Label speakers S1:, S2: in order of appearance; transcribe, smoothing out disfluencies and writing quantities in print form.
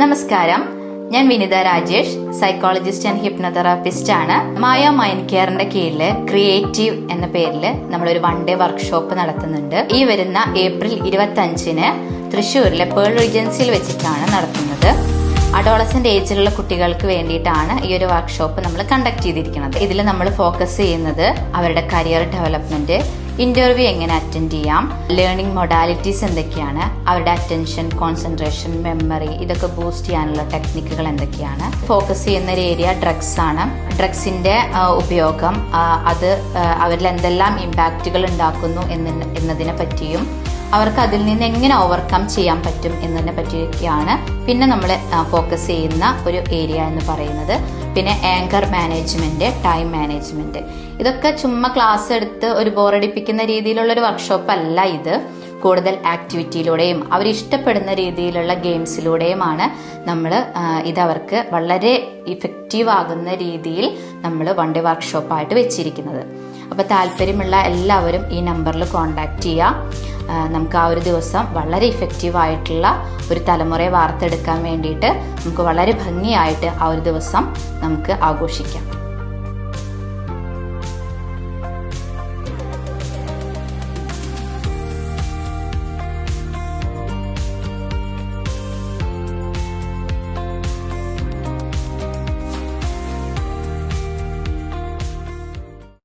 S1: നമസ്കാരം, ഞാൻ Vinitha Rajesh, psychologist and hypnotherapist ആണ്. മായ മൈൻഡ് കെയറിന്റെ കീഴിൽ ക്രിയേറ്റീവ് എന്ന പേരിൽ നമ്മളൊരു 1 ഡേ വർക്ക്ഷോപ്പ് നടത്തുന്നുണ്ട്. ഈ വരുന്ന ഏപ്രിൽ 25-ന് തൃശ്ശൂരിലെ പേൾ റീജൻസിയിൽ വെച്ചിട്ടാണ് നടത്തുന്നത്. അഡോളസന്റ് ഏജിലുള്ള കുട്ടികൾക്ക് വേണ്ടിയിട്ടാണ് ഈ ഒരു വർക്ക്ഷോപ്പ് നമ്മൾ കണ്ടക്ട് ചെയ്തിരിക്കുന്നത്. ഇതിൽ നമ്മൾ ഫോക്കസ് ചെയ്യുന്നത് അവരുടെ കരിയർ ഡെവലപ്മെന്റ്, ഇന്റർവ്യൂ എങ്ങനെ അറ്റൻഡ് ചെയ്യാം, ലേണിംഗ് മൊഡാലിറ്റീസ് എന്തൊക്കെയാണ്, അവരുടെ അറ്റൻഷൻ, കോൺസെൻട്രേഷൻ, മെമ്മറി ഇതൊക്കെ ബൂസ്റ്റ് ചെയ്യാനുള്ള ടെക്നിക്കുകൾ എന്തൊക്കെയാണ്. ഫോക്കസ് ചെയ്യുന്ന ഒരു ഏരിയ ഡ്രഗ്സ് ആണ്. ഡ്രഗ്സിന്റെ ഉപയോഗം അത് അവരിൽ എന്തെല്ലാം ഇമ്പാക്റ്റുകൾ ഉണ്ടാക്കുന്നു എന്നതിനെ പറ്റിയും അവർക്ക് അതിൽ നിന്ന് എങ്ങനെ ഓവർകം ചെയ്യാൻ പറ്റും എന്നതിനെ പറ്റിയൊക്കെയാണ് പിന്നെ നമ്മൾ ഫോക്കസ് ചെയ്യുന്ന ഒരു ഏരിയ എന്ന് പറയുന്നത്. പിന്നെ ആങ്കർ മാനേജ്മെന്റ്, ടൈം മാനേജ്മെന്റ്, ഇതൊക്കെ ചുമ്മാ ക്ലാസ് എടുത്ത് ഒരു ബോറടിപ്പിക്കുന്ന രീതിയിലുള്ള ഒരു വർക്ക്ഷോപ്പ് അല്ല ഇത്. കൂടുതൽ ആക്ടിവിറ്റിയിലൂടെയും അവരിഷ്ടപ്പെടുന്ന രീതിയിലുള്ള ഗെയിംസിലൂടെയുമാണ് നമ്മൾ ഇതവർക്ക് വളരെ ഇഫക്റ്റീവ് ആകുന്ന രീതിയിൽ നമ്മൾ 1 ഡേ വർക്ക്ഷോപ്പായിട്ട് വെച്ചിരിക്കുന്നത്. അപ്പോൾ താല്പര്യമുള്ള എല്ലാവരും ഈ നമ്പറിൽ കോൺടാക്ട് ചെയ്യുക. നമുക്ക് ആ ഒരു ദിവസം വളരെ ഇഫക്റ്റീവായിട്ടുള്ള ഒരു തലമുറയെ വാർത്തെടുക്കാൻ വേണ്ടിയിട്ട് നമുക്ക് വളരെ ഭംഗിയായിട്ട് ആ ഒരു ദിവസം നമുക്ക് ആഘോഷിക്കാം.